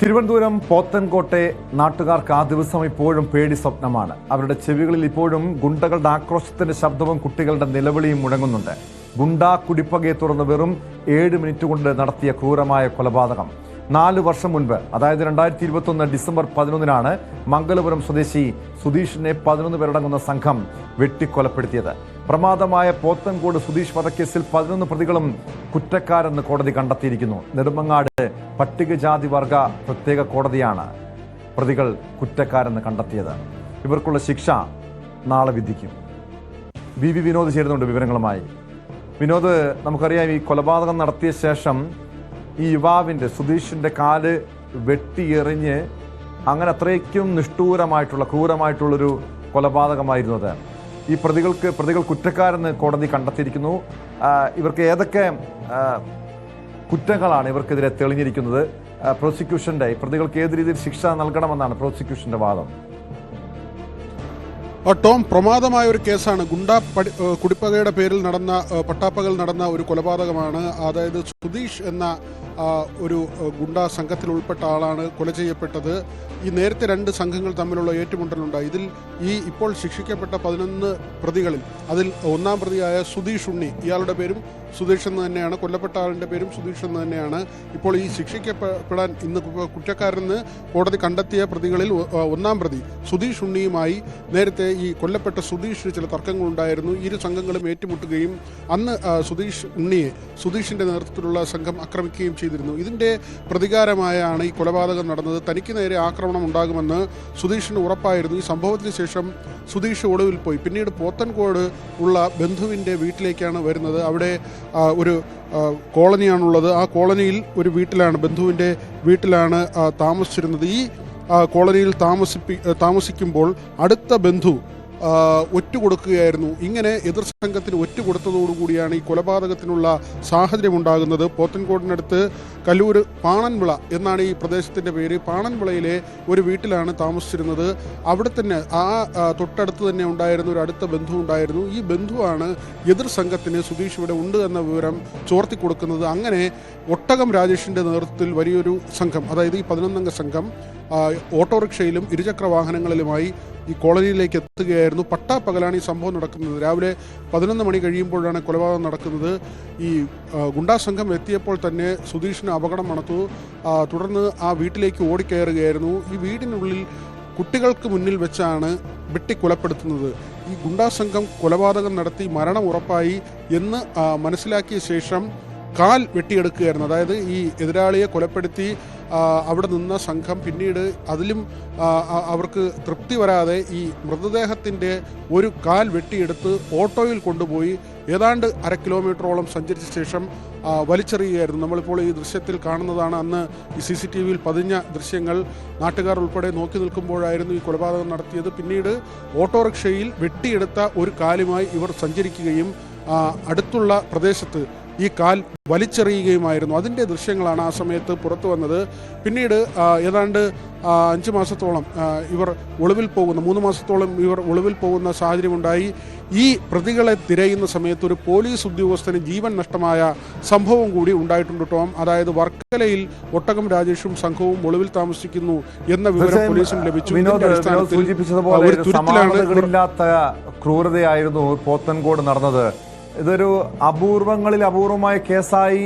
തിരുവനന്തപുരം പോത്തൻകോട്ടെ നാട്ടുകാർക്ക് ആ ദിവസം ഇപ്പോഴും പേടി സ്വപ്നമാണ്. അവരുടെ ചെവികളിൽ ഇപ്പോഴും ഗുണ്ടകളുടെ ആക്രോശത്തിന്റെ ശബ്ദവും കുട്ടികളുടെ നിലവിളിയും മുഴങ്ങുന്നുണ്ട്. ഗുണ്ടാ കുടിപ്പകയെ തുടർന്ന് വെറും 7 മിനിറ്റ് കൊണ്ട് നടത്തിയ ക്രൂരമായ കൊലപാതകം 4 വർഷം മുൻപ്, അതായത് 2021 ഡിസംബർ 11-നാണ് മംഗലപുരം സ്വദേശി സുധീഷിനെ 11 പേരടങ്ങുന്ന സംഘം വെട്ടിക്കൊലപ്പെടുത്തിയത്. പ്രമാദമായ പോത്തൻകോട് സുധീഷ് വധക്കേസിൽ 11 പ്രതികളും കുറ്റക്കാരെന്ന് കോടതി കണ്ടെത്തിയിരിക്കുന്നു. നെടുമങ്ങാട് പട്ടികജാതി വർഗ പ്രത്യേക കോടതിയാണ് പ്രതികൾ കുറ്റക്കാരെന്ന് കണ്ടെത്തിയത്. ഇവർക്കുള്ള ശിക്ഷ നാളെ വിധിക്കും. വി വിനോദ് ചേരുന്നുണ്ട് വിവരങ്ങളുമായി. വിനോദ്, നമുക്കറിയാം, ഈ കൊലപാതകം നടത്തിയ ശേഷം ഈ യുവാവിൻ്റെ സുധീഷിൻ്റെ കാല് വെട്ടിയെറിഞ്ഞ് അങ്ങനെ അത്രയ്ക്കും നിഷ്ഠൂരമായിട്ടുള്ള ക്രൂരമായിട്ടുള്ളൊരു കൊലപാതകമായിരുന്നത്. ഈ പ്രതികൾ കുറ്റക്കാരെന്ന് കോടതി കണ്ടെത്തിയിരിക്കുന്നു. ഇവർക്ക് ഏതൊക്കെ കുറ്റങ്ങളാണ് ഇവർക്കെതിരെ തെളിഞ്ഞിരിക്കുന്നത്? പ്രോസിക്യൂഷൻ്റെ പ്രതികൾക്ക് ഏത് രീതിയിൽ ശിക്ഷ നൽകണമെന്നാണ് പ്രോസിക്യൂഷൻ്റെ വാദം? ടോം, പ്രമാദമായ ഒരു കേസാണ്. കുടിപ്പകയുടെ പേരിൽ പട്ടാപ്പകൽ നടന്ന ഒരു കൊലപാതകമാണ്. അതായത് സുധീഷ് എന്ന ഒരു ഗുണ്ടാ സംഘത്തിൽ ഉൾപ്പെട്ട ആളാണ് കൊല ചെയ്യപ്പെട്ടത്. ഈ നേരത്തെ 2 സംഘങ്ങൾ തമ്മിലുള്ള ഏറ്റുമുട്ടലുണ്ടായി. ഇതിൽ ഈ ഇപ്പോൾ ശിക്ഷിക്കപ്പെട്ട 11 പ്രതികളിൽ അതിൽ 1-ാം പ്രതിയായ സുധീഷ് ഉണ്ണി, ഇയാളുടെ പേരും സുധീഷ് എന്ന് തന്നെയാണ്, കൊല്ലപ്പെട്ട ആളിൻ്റെ പേരും സുധീഷ് എന്ന് തന്നെയാണ്. ഇപ്പോൾ ഈ ശിക്ഷിക്കപ്പെടാൻ ഇന്ന് കുറ്റക്കാരെന്ന് കോടതി കണ്ടെത്തിയ പ്രതികളിൽ 1-ാം പ്രതി സുധീഷ് ഉണ്ണിയുമായി നേരത്തെ ഈ കൊല്ലപ്പെട്ട സുധീഷിന് ചില തർക്കങ്ങളുണ്ടായിരുന്നു. ഇരു സംഘങ്ങളും ഏറ്റുമുട്ടുകയും അന്ന് സുധീഷിൻ്റെ നേതൃത്വത്തിലുള്ള സംഘം ആക്രമിക്കുകയും ചെയ്തിരുന്നു. ഇതിൻ്റെ പ്രതികാരമായാണ് ഈ കൊലപാതകം നടന്നത്. തനിക്ക് നേരെ ആക്രമണം ഉണ്ടാകുമെന്ന് സുധീഷിന് ഉറപ്പായിരുന്നു. ഈ സംഭവത്തിന് ശേഷം സുധീഷ് ഒളിവിൽ പോയി. പിന്നീട് പോത്തൻകോട് ഉള്ള ബന്ധുവിൻ്റെ വീട്ടിലേക്കാണ് വരുന്നത്. അവിടെ ഒരു കോളനിയാണുള്ളത്. ആ കോളനിയിൽ ഒരു ബന്ധുവിൻ്റെ വീട്ടിലാണ് താമസിച്ചിരുന്നത്. ഈ കോളനിയിൽ താമസിക്കുമ്പോൾ അടുത്ത ബന്ധു ഒറ്റുകൊടുക്കുകയായിരുന്നു. ഇങ്ങനെ എതിർ സംഘത്തിന് ഒറ്റുകൊടുത്തതോടുകൂടിയാണ് ഈ കൊലപാതകത്തിനുള്ള സാഹചര്യം ഉണ്ടാകുന്നത്. പോത്തൻകോടിനടുത്ത് കല്ലൂര് പാണൻവിള എന്നാണ് ഈ പ്രദേശത്തിൻ്റെ പേര്. പാണൻവിളയിലെ ഒരു വീട്ടിലാണ് താമസിച്ചിരുന്നത്. അവിടെ തന്നെ തൊട്ടടുത്ത് തന്നെ ഉണ്ടായിരുന്ന ഒരു അടുത്ത ബന്ധു ഉണ്ടായിരുന്നു. ഈ ബന്ധുവാണ് എതിർ സംഘത്തിന് സുധീഷ് ഇവിടെ ഉണ്ട് എന്ന വിവരം ചോർത്തി കൊടുക്കുന്നത്. അങ്ങനെ ഒട്ടകം രാജേഷിൻ്റെ നേതൃത്വത്തിൽ വലിയൊരു സംഘം, അതായത് ഈ 11-അംഗ സംഘം ഓട്ടോറിക്ഷയിലും ഇരുചക്ര വാഹനങ്ങളിലുമായി ഈ കോളനിയിലേക്ക് എത്തുകയായിരുന്നു. പട്ടാപ്പകലാണ് ഈ സംഭവം നടക്കുന്നത്. രാവിലെ 11 മണി കഴിയുമ്പോഴാണ് കൊലപാതകം നടക്കുന്നത്. ഈ ഗുണ്ടാ സംഘം എത്തിയപ്പോൾ തന്നെ സുധീഷിന് അപകടം മണത്തു. തുടർന്ന് ആ വീട്ടിലേക്ക് ഓടിക്കയറുകയായിരുന്നു. ഈ വീടിനുള്ളിൽ കുട്ടികൾക്ക് മുന്നിൽ വെച്ചാണ് വെട്ടിക്കൊലപ്പെടുത്തുന്നത്. ഈ ഗുണ്ടാ സംഘം കൊലപാതകം നടത്തി മരണം ഉറപ്പായി എന്ന് മനസ്സിലാക്കിയ ശേഷം കാൽ വെട്ടിയെടുക്കുകയായിരുന്നു. അതായത് ഈ എതിരാളിയെ കൊലപ്പെടുത്തി അവിടെ നിന്ന സംഘം പിന്നീട് അതിലും അവർക്ക് തൃപ്തി വരാതെ ഈ മൃതദേഹത്തിൻ്റെ ഒരു കാൽ വെട്ടിയെടുത്ത് ഓട്ടോയിൽ കൊണ്ടുപോയി ഏതാണ്ട് 1/2 കിലോമീറ്ററോളം സഞ്ചരിച്ച ശേഷം വലിച്ചെറിയുകയായിരുന്നു. നമ്മളിപ്പോൾ ഈ ദൃശ്യത്തിൽ കാണുന്നതാണ് അന്ന് ഈ CCTV പതിഞ്ഞ ദൃശ്യങ്ങൾ. നാട്ടുകാർ ഉൾപ്പെടെ നോക്കി നിൽക്കുമ്പോഴായിരുന്നു ഈ കൊലപാതകം നടത്തിയത്. പിന്നീട് ഓട്ടോറിക്ഷയിൽ വെട്ടിയെടുത്ത ഒരു കാലുമായി ഇവർ സഞ്ചരിക്കുകയും അടുത്തുള്ള പ്രദേശത്ത് ഈ കാൽ വലിച്ചെറിയുകയുമായിരുന്നു. അതിൻ്റെ ദൃശ്യങ്ങളാണ് ആ സമയത്ത് പുറത്തു വന്നത്. പിന്നീട് ഏതാണ്ട് 5 മാസത്തോളം ഇവർ ഒളിവിൽ പോകുന്ന 3 മാസത്തോളം ഇവർ ഒളിവിൽ പോകുന്ന സാഹചര്യമുണ്ടായി. ഈ പ്രതികളെ തിരയുന്ന സമയത്ത് ഒരു പോലീസ് ഉദ്യോഗസ്ഥന് ജീവൻ നഷ്ടമായ സംഭവം കൂടി ഉണ്ടായിട്ടുണ്ട് ടോം. അതായത് വർക്കലയിൽ ഒട്ടകം രാജേഷും സംഘവും ഒളിവിൽ താമസിക്കുന്നു എന്ന വിവരം പോലീസിന് ലഭിച്ചു. ക്രൂരതയായിരുന്നു പോത്തൻകോട് നടന്നത്. ഇതൊരു അപൂർവമായ കേസായി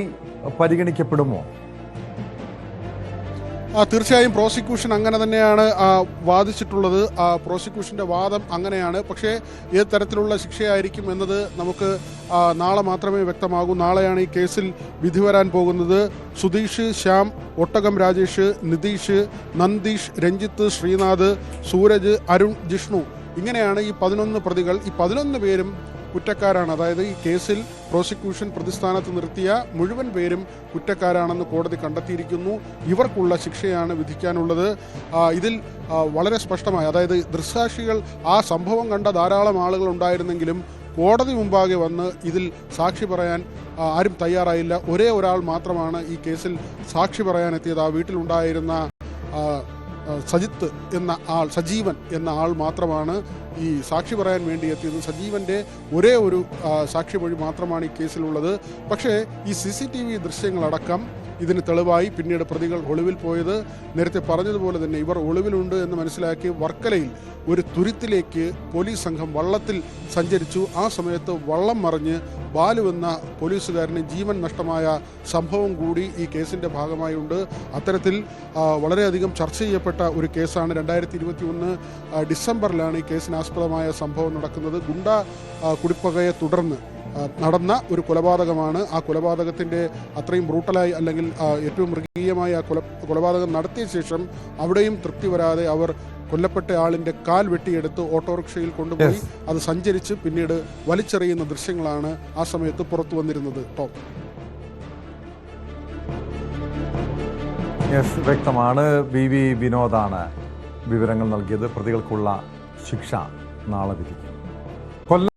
പരിഗണിക്കപ്പെടുമോ? തീർച്ചയായും പ്രോസിക്യൂഷൻ അങ്ങനെ തന്നെയാണ് വാദിച്ചിട്ടുള്ളത്. പ്രോസിക്യൂഷൻ്റെ വാദം അങ്ങനെയാണ്. പക്ഷേ ഏത് തരത്തിലുള്ള ശിക്ഷയായിരിക്കും എന്നത് നമുക്ക് നാളെ മാത്രമേ വ്യക്തമാകൂ. നാളെയാണ് ഈ കേസിൽ വിധി വരാൻ പോകുന്നത്. സുധീഷ്, ശ്യാം, ഒട്ടകം രാജേഷ്, നിതീഷ്, നന്ദീഷ്, രഞ്ജിത്ത്, ശ്രീനാഥ്, സൂരജ്, അരുൺ, ജിഷ്ണു, ഇങ്ങനെയാണ് ഈ 11 പ്രതികൾ. ഈ 11 പേരും കുറ്റക്കാരാണ്. അതായത് ഈ കേസിൽ പ്രോസിക്യൂഷൻ പ്രതിസ്ഥാനത്ത് നിർത്തിയ മുഴുവൻ പേരും കുറ്റക്കാരാണെന്ന് കോടതി കണ്ടെത്തിയിരിക്കുന്നു. ഇവർക്കുള്ള ശിക്ഷയാണ് വിധിക്കാനുള്ളത്. ഇതിൽ വളരെ സ്പഷ്ടമായി, അതായത് ദൃക്സാക്ഷികൾ ആ സംഭവം കണ്ട ധാരാളം ആളുകൾ ഉണ്ടായിരുന്നെങ്കിലും കോടതി മുമ്പാകെ വന്ന് ഇതിൽ സാക്ഷി പറയാൻ ആരും തയ്യാറായില്ല. ഒരേ ഒരാൾ മാത്രമാണ് ഈ കേസിൽ സാക്ഷി പറയാനെത്തിയത്. ആ വീട്ടിലുണ്ടായിരുന്ന സജീവൻ എന്ന ആൾ മാത്രമാണ് ഈ സാക്ഷി പറയാൻ വേണ്ടി എത്തിയത്. സജീവൻ്റെ ഒരേ ഒരു സാക്ഷിമൊഴി മാത്രമാണ് ഈ കേസിലുള്ളത്. പക്ഷേ ഈ CCTV ദൃശ്യങ്ങളടക്കം ഇതിന് തെളിവായി. പിന്നീട് പ്രതികൾ ഒളിവിൽ പോയത് നേരത്തെ പറഞ്ഞതുപോലെ തന്നെ ഇവർ ഒളിവിലുണ്ട് എന്ന് മനസ്സിലാക്കി വർക്കലയിൽ ഒരു തുരുത്തിലേക്ക് പോലീസ് സംഘം വള്ളത്തിൽ സഞ്ചരിച്ചു. ആ സമയത്ത് വള്ളം മറിഞ്ഞ് ബാലു എന്ന പോലീസുകാരന് ജീവൻ നഷ്ടമായ സംഭവം കൂടി ഈ കേസിൻ്റെ ഭാഗമായുണ്ട്. അത്തരത്തിൽ വളരെയധികം ചർച്ച ചെയ്യപ്പെട്ട ഒരു കേസാണ്. 2021 ഡിസംബറിലാണ് ഈ കേസിനാസ്പദമായ സംഭവം നടക്കുന്നത്. ഗുണ്ട കുടിപ്പകയെ തുടർന്ന് നടന്ന ഒരു കൊലപാതകമാണ്. ആ കൊലപാതകത്തിൻ്റെ അത്രയും ബ്രൂട്ടലായി അല്ലെങ്കിൽ ഏറ്റവും മൃഗീയമായി ആ കൊലപാതകം നടത്തിയ ശേഷം അവിടെയും തൃപ്തി വരാതെ അവർ കൊല്ലപ്പെട്ട ആളിൻ്റെ കാൽ വെട്ടിയെടുത്ത് ഓട്ടോറിക്ഷയിൽ കൊണ്ടുപോയി അത് സഞ്ചരിച്ച് പിന്നീട് വലിച്ചെറിയുന്ന ദൃശ്യങ്ങളാണ് ആ സമയത്ത് പുറത്തു വന്നിരുന്നത്. ടോം, വ്യക്തമാണ്. വി വിനോദാണ് വിവരങ്ങൾ നൽകിയത്. പ്രതികൾക്കുള്ള ശിക്ഷ നാളെ വിധിക്കും.